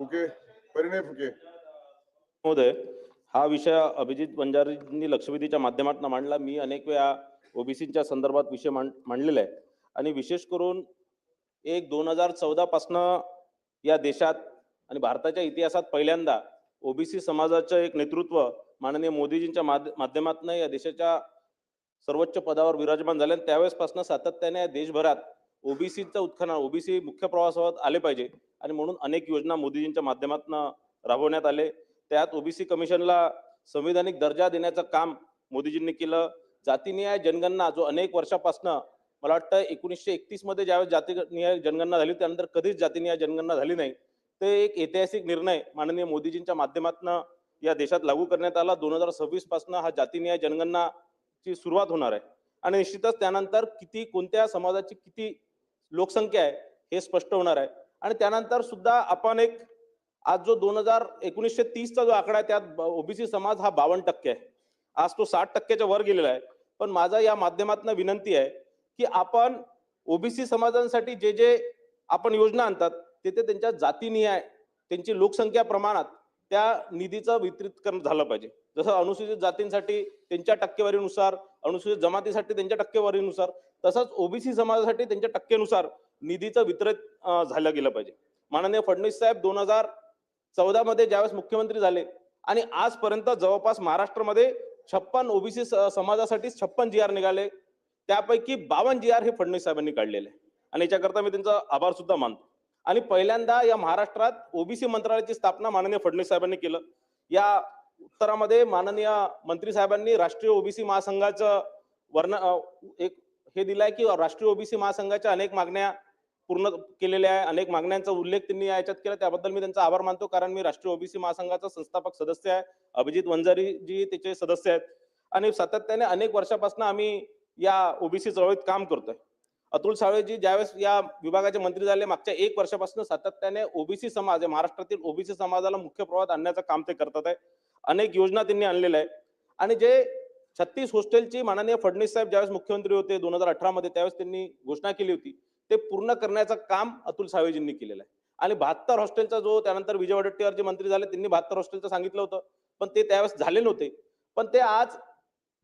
फुके, परिणय फुके. महोदय, हा विषय अभिजित वंजारींनी लक्षवेधीच्या माध्यमातून मांडला. मी अनेक वेळा ओबीसीच्या संदर्भात विषय मांडलेला आहे आणि विशेष करून 2014 पासनं या देशात आणि भारताच्या इतिहासात पहिल्यांदा ओबीसी समाजाचं एक नेतृत्व माननीय मोदीजींच्या माध्यमातून या देशाच्या सर्वोच्च पदावर विराजमान झाले. त्यावेळेसपासून सातत्याने या देशभरात ओबीसीचं उत्खनन, ओबीसी मुख्य प्रवाहात आले पाहिजे आणि म्हणून अनेक योजना मोदीजींच्या माध्यमातून राबवण्यात आले. त्यात ओबीसी कमिशनला संविधानिक दर्जा देण्याचं काम मोदीजींनी केलं. जातीनिहाय जनगणना जो अनेक वर्षापासनं मला वाटतं 1931 मध्ये ज्यावेळेस जातीनिहाय जनगणना झाली त्यानंतर कधीच जातीनिहाय जनगणना झाली नाही. ते एक ऐतिहासिक निर्णय माननीय मोदीजींच्या माध्यमातून या देशात लागू करण्यात आला. 2026 पासून हा जातीनिहाय जनगणनाची सुरुवात होणार आहे आणि निश्चितच त्यानंतर किती कोणत्या समाजाची किती लोकसंख्या आहे हे स्पष्ट होणार आहे. आणि त्यानंतर सुद्धा आपण एक आज जो 1930चा जो आकडा आहे त्यात ओबीसी समाज हा 52% आहे. आज तो 60%च्या वर गेलेला आहे. पण माझा या माध्यमातून विनंती आहे की आपण ओबीसी समाजांसाठी जे जे आपण योजना आणतात तिथे त्यांच्या जातीनिहाय त्यांची लोकसंख्या प्रमाणात त्या निधीचं वितरित करणं झालं पाहिजे. जसं अनुसूचित जातींसाठी त्यांच्या टक्केवारीनुसार, अनुसूचित जमातीसाठी त्यांच्या टक्केवारीनुसार, तसंच ओबीसी समाजासाठी त्यांच्या टक्केनुसार निधीचं वितरित झालं गेलं पाहिजे. माननीय फडणवीस साहेब 2014 मध्ये ज्यावेळेस मुख्यमंत्री झाले आणि आजपर्यंत जवळपास महाराष्ट्रामध्ये 56 ओबीसी समाजासाठी 56 जी आर निघाले. त्यापैकी 52 जी आर हे फडणवीस साहेबांनी काढलेले आणि याच्याकरता मी त्यांचा आभार सुद्धा मानतो. आणि पहिल्यांदा या महाराष्ट्रात ओबीसी मंत्रालयाची स्थापना माननीय फडणवीस साहेबांनी केलं. या उत्तरामध्ये माननीय मंत्री साहेबांनी राष्ट्रीय ओबीसी महासंघाचं एक हे दिलाय की राष्ट्रीय ओबीसी महासंघाच्या अनेक मागण्या पूर्ण केलेल्या आहे. अनेक मागण्यांचा उल्लेख त्यांनी याच्यात केला. त्याबद्दल मी त्यांचा आभार मानतो, कारण मी राष्ट्रीय ओबीसी महासंघाचा संस्थापक सदस्य आहे. अभिजित वंजारी जी त्याचे सदस्य आहेत आणि सातत्याने अनेक वर्षापासून आम्ही या ओबीसी चळवळीत काम करतोय. अतुल सावेजी ज्यावेळेस या विभागाचे मंत्री झाले मागच्या 1 वर्षापासून सातत्याने ओबीसी समाज महाराष्ट्रातील ओबीसी समाजाला मुख्य प्रवाहात आणण्याचं काम ते करतात आहे. अनेक योजना त्यांनी आणलेल्या आहे आणि जे 36 हॉस्टेलची माननीय फडणवीस साहेब ज्यावेळेस मुख्यमंत्री होते 2018 मध्ये त्यावेळेस त्यांनी घोषणा केली होती, ते पूर्ण करण्याचं काम अतुल सावेजींनी केलेलं आहे. आणि 72 हॉस्टेलचा जो त्यानंतर विजय वडेट्टीवार जे मंत्री झाले त्यांनी 72 हॉस्टेलचं सांगितलं होतं, पण ते त्यावेळेस झाले नव्हते. पण ते आज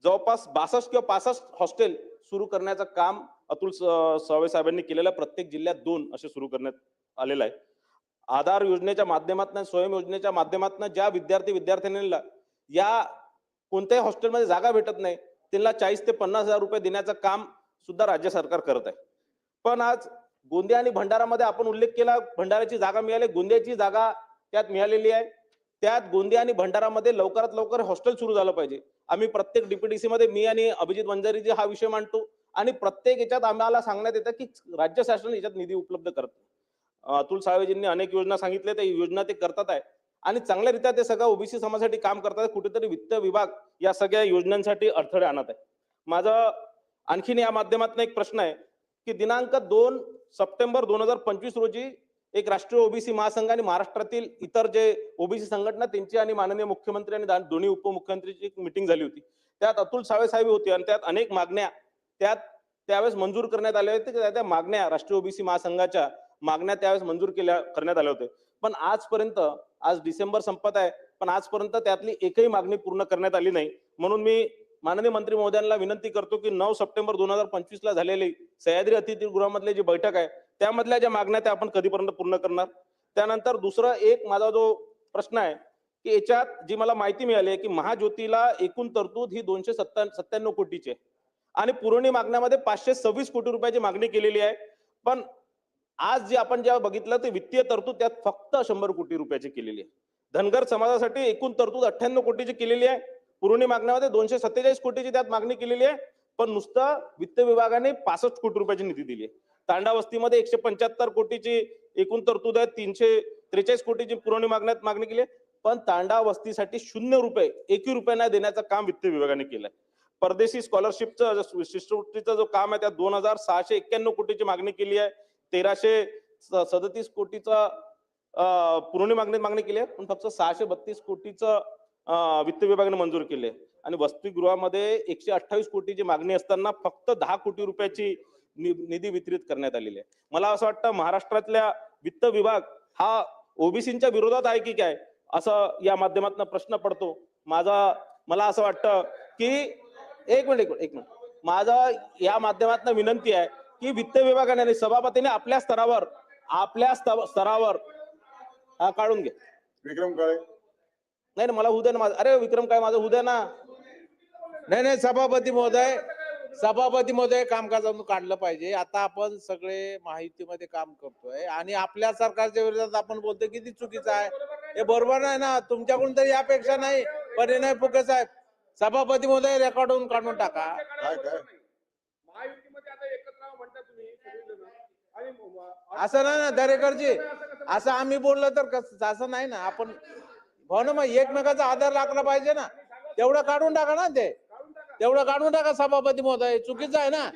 जवळपास 62 किंवा 65 हॉस्टेल सुरू करण्याचं काम अतुल सावे साहेबांनी केलेलं. प्रत्येक जिल्ह्यात 2 असे सुरू करण्यात आलेलं आहे. आधार योजनेच्या माध्यमातून, स्वयं योजनेच्या माध्यमातून ज्या विद्यार्थ्यांना या कोणत्याही हॉस्टेलमध्ये जागा भेटत नाही त्यांना 40 ते 50,000 रुपये देण्याचं काम सुद्धा राज्य सरकार करत आहे. पण आज गोंदिया आणि भंडारामध्ये आपण उल्लेख केला, भंडाऱ्याची जागा मिळाली, गोंदियाची जागा त्यात मिळालेली आहे. त्यात गोंदिया आणि भंडारामध्ये लवकरात लवकर हॉस्टेल सुरू झालं पाहिजे. आम्ही प्रत्येक डीपीडीसी मध्ये मी आणि अभिजित वंजारीजी हा विषय मांडतो आणि प्रत्येक याच्यात आम्हाला सांगण्यात येतं की राज्य शासन याच्यात निधी उपलब्ध करत. अतुल सावेजींनी अनेक योजना सांगितल्या, त्या योजना ते करतात आहे आणि चांगल्यारीत्या ते सगळं ओबीसी समाजासाठी काम करतात. कुठेतरी वित्त विभाग या सगळ्या योजनांसाठी अडथळे आणत आहे. माझा आणखीन या माध्यमातून एक प्रश्न आहे की दिनांक 2 सप्टेंबर 2025 रोजी एक राष्ट्रीय ओबीसी महासंघ आणि महाराष्ट्रातील इतर जे ओबीसी संघटना त्यांची आणि माननीय मुख्यमंत्री आणि दोन्ही उपमुख्यमंत्रीची एक मीटिंग झाली होती. त्यात अतुल सावे साहेब होते आणि त्यात अनेक मागण्या त्यावेळेस मंजूर करण्यात आल्या होत्या. त्या मागण्या राष्ट्रीय ओबीसी महासंघाच्या मागण्या त्यावेळेस मंजूर करण्यात आल्या होत्या. पण आजपर्यंत, आज डिसेंबर संपत आहे, पण आजपर्यंत त्यातली एकही मागणी पूर्ण करण्यात आली नाही. म्हणून मी माननीय मंत्री महोदयांना विनंती करतो की 9 सप्टेंबर 2025 ला झालेली सह्याद्री अतिथीगृहामधली जी बैठक आहे त्यामधल्या ज्या मागण्या त्या आपण कधीपर्यंत पूर्ण करणार. त्यानंतर दुसरा एक माझा जो प्रश्न आहे की याच्यात जी मला माहिती मिळाली आहे की महाज्योतीला एकूण तरतूद ही 297 कोटीची आहे आणि पुरवणी मागण्यामध्ये 526 कोटी रुपयाची मागणी केलेली आहे. पण आज जे आपण जेव्हा बघितलं ते वित्तीय तरतूद त्यात फक्त 100 कोटी रुपयाची केलेली आहे. धनगर समाजासाठी एकूण तरतूद 98 कोटीची केलेली आहे. पुरवणी मागण्यामध्ये 247 कोटीची त्यात मागणी केलेली आहे. पण नुसतं वित्त विभागाने 65 कोटी रुपयाची निधी दिली आहे. तांडा वस्तीमध्ये 175 कोटीची एकूण तरतूद आहे, 343 कोटीची पुरवणी मागणी केली आहे. पण तांडा वस्तीसाठी 0 रुपये, 1 रुपया न देण्याचं काम वित्त विभागाने केलंय. परदेशी स्कॉलरशिपचं शिष्यवृत्तीचं जो काम आहे त्यात 2691 कोटीची मागणी केली आहे. 1337 कोटीचा पुरवणी मागणी केली आहे, पण फक्त 632 कोटीचं वित्त विभागाने मंजूर केले आणि वसतिगृहामध्ये 128 कोटीची मागणी असताना फक्त 10 कोटी रुपयाची निधी वितरित करण्यात आलेली आहे. मला असं वाटतं महाराष्ट्रातल्या वित्त विभाग हा ओबीसींच्या विरोधात आहे की काय, असं या माध्यमातून प्रश्न पडतो. मला असं वाटतं की एक मिनिट माझा या माध्यमातून विनंती आहे की वित्त विभागाने आणि सभापतीने आपल्या स्तरावर हा काढून घे. विक्रम काळे. नाही ना, मला होऊ दे ना माझं. अरे विक्रम काय माझं होऊ दे ना. नाही सभापती महोदय कामकाजातून काढलं पाहिजे. आता आपण सगळे महायुतीमध्ये काम करतोय आणि आपल्या सरकारच्या विरोधात आपण बोलतोय किती चुकीचं आहे. हे बरोबर नाही ना. तुमच्याकडून तर यापेक्षा नाही. परिणय फुके साहेब, सभापती महोदय रेकॉर्डवरून काढून टाका. काय असं नाही ना दरेकरजी, असं आम्ही बोललो तर असं नाही ना. आपण हो ना, मग एकमेकाचा आदर राखला पाहिजे ना. तेवढं काढून टाका ना, तेवढं काढून टाका सभापती महोदय. चुकीचं आहे ना,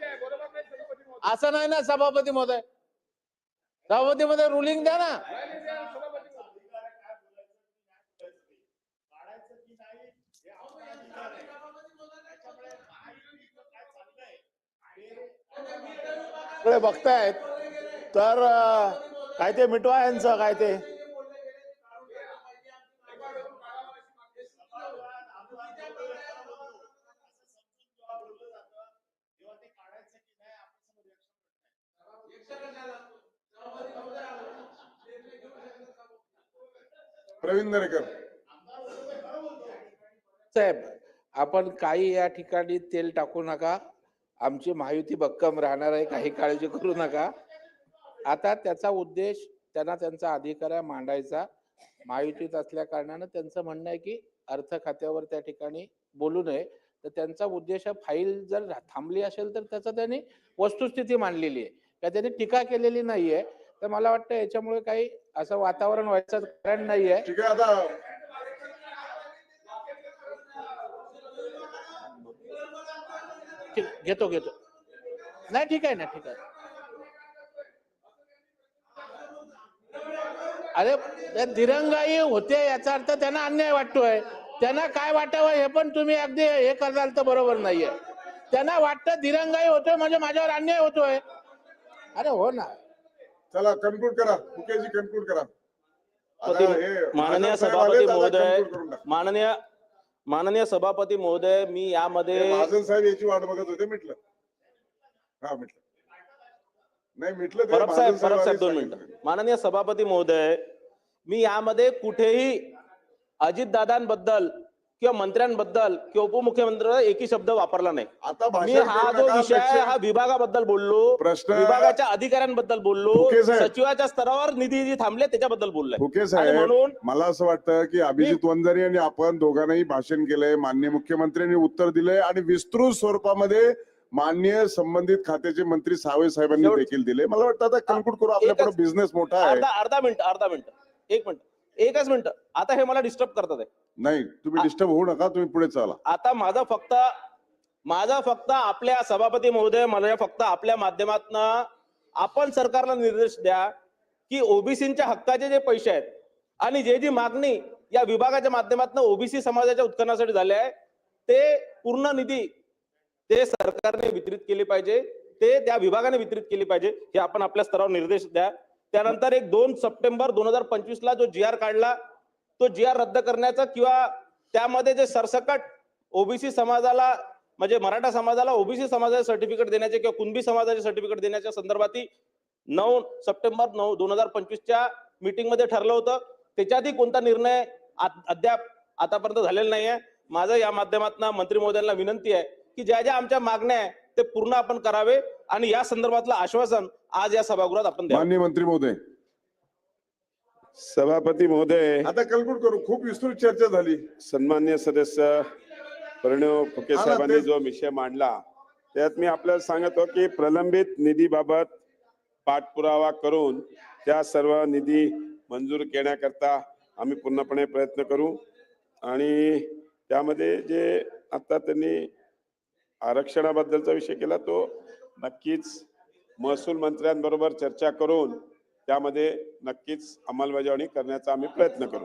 असं नाही ना. सभापती महोदय रुलिंग द्या ना. बघतायत तर काय ते मिटवा यांचं काय ते प्रवीण दरेकर. साहेब, आपण काही या ठिकाणी तेल टाकू नका. आमची महायुती भक्कम राहणार आहे, काही काळजी करू नका. आता त्याचा उद्देश त्यांना त्यांचा अधिकार आहे मांडायचा. महायुतीत असल्या कारणानं त्यांचं म्हणणं आहे की अर्थ खात्यावर त्या ठिकाणी बोलू नये. तर त्यांचा उद्देश फाईल जर थांबली असेल तर त्याचा त्यांनी वस्तुस्थिती मांडलेली आहे, का त्यांनी टीका केलेली नाहीये. तर मला वाटतं याच्यामुळे काही असं वातावरण व्हायचं कारण नाहीये. ठीक आहे, आता घेतो नाही, ठीक आहे ना, ठीक आहे. अरे दिरंगाई होते याचा अर्थ त्यांना अन्याय वाटतोय. त्यांना काय वाटावं हे पण तुम्ही अगदी हे कराल तर बरोबर नाहीये. त्यांना वाटतं दिरंगाई होतोय म्हणजे माझ्यावर अन्याय होतोय. अरे हो ना. चला कन्क्लूड करा. मुकेशजी कन्क्लूड करा. माननीय सभापती महोदय, माननीय सभापती महोदय, मी यामध्ये महाजन साहेब याची वाट बघत होते. मिटलं. हा मिटलं. नाही मिटलं. परब साहेब 2 मिनिटं. माननीय सभापती महोदय, मी यामध्ये कुठेही अजितदादांबद्दल किंवा मंत्र्यांबद्दल किंवा उपमुख्यमंत्र्यांबद्दल एकही शब्द वापरला नाही. आता मी हा जो विषय आहे हा विभागाबद्दल बोललो, विभागाच्या अधिकाऱ्यांबद्दल बोललो, सचिवाच्या स्तरावर निधी जी थांबले त्याच्याबद्दल बोललोय. फुके साहेब, म्हणून मला असं वाटतं की अभिजित वंजारी आणि आपण दोघांनाही भाषण केलंय, माननीय मुख्यमंत्र्यांनी उत्तर दिलंय आणि विस्तृत स्वरूपामध्ये माननीय संबंधित खात्याचे मंत्री सावे साहेबांनी देखील दिले. मला वाटतं आता कन्क्लूड करू. आपल्याकडे बिझनेस मोठा आहे. अर्धा मिनिट एकच मिनिट. आता हे मला डिस्टर्ब करतात आहे. नाही, तुम्ही डिस्टर्ब होऊ नका, तुम्ही पुढे चला. आता माझा फक्त आपल्या सभापती महोदय, मला फक्त आपल्या माध्यमातून आपण सरकारला निर्देश द्या की ओबीसींच्या हक्काचे जे पैसे आहेत आणि जी मागणी या विभागाच्या माध्यमातून ओबीसी समाजाच्या उत्खननासाठी झाले आहे ते पूर्ण निधी ते सरकारने वितरित केली पाहिजे, ते त्या विभागाने वितरित केली पाहिजे, हे आपण आपल्या स्तरावर निर्देश द्या. त्यानंतर 2 सप्टेंबर 2025 ला जो GR काढला तो GR रद्द करण्याचा किंवा त्यामध्ये जे सरसकट ओबीसी समाजाला म्हणजे मराठा समाजाला ओबीसी समाजाचे सर्टिफिकेट देण्याचे किंवा कुणबी समाजाचे सर्टिफिकेट देण्याच्या संदर्भात 9 सप्टेंबर 2025च्या मीटिंग मध्ये ठरलं होतं. त्याच्यातही कोणता निर्णय अद्याप आतापर्यंत झालेला नाहीये. माझं या माध्यमातून मंत्री महोदयांना विनंती आहे की ज्या आमच्या मागण्या आहे ते पूर्ण आपण करावे आणि या संदर्भातलं आश्वासन आज या सभागृहात आपण द्यावं. माननीय मंत्री महोदय. सभापती महोदय, आता कन्क्लूड करू. खूप विस्तृत चर्चा झाली. सन्मान्य सदस्य प्रणव फुके साहेबांनी जो विषय मांडला त्यात मी आपल्याला सांगतो की प्रलंबित निधीबाबत पाठपुरावा करून त्या सर्व निधी मंजूर करण्याकरता आम्ही पूर्णपणे प्रयत्न करू. आणि त्यामध्ये जे आता त्यांनी आरक्षणाबद्दलचा विषय केला तो नक्कीच महसूल मंत्र्यांबरोबर चर्चा करून त्यामध्ये नक्कीच अंमलबजावणी करण्याचा आम्ही प्रयत्न करू.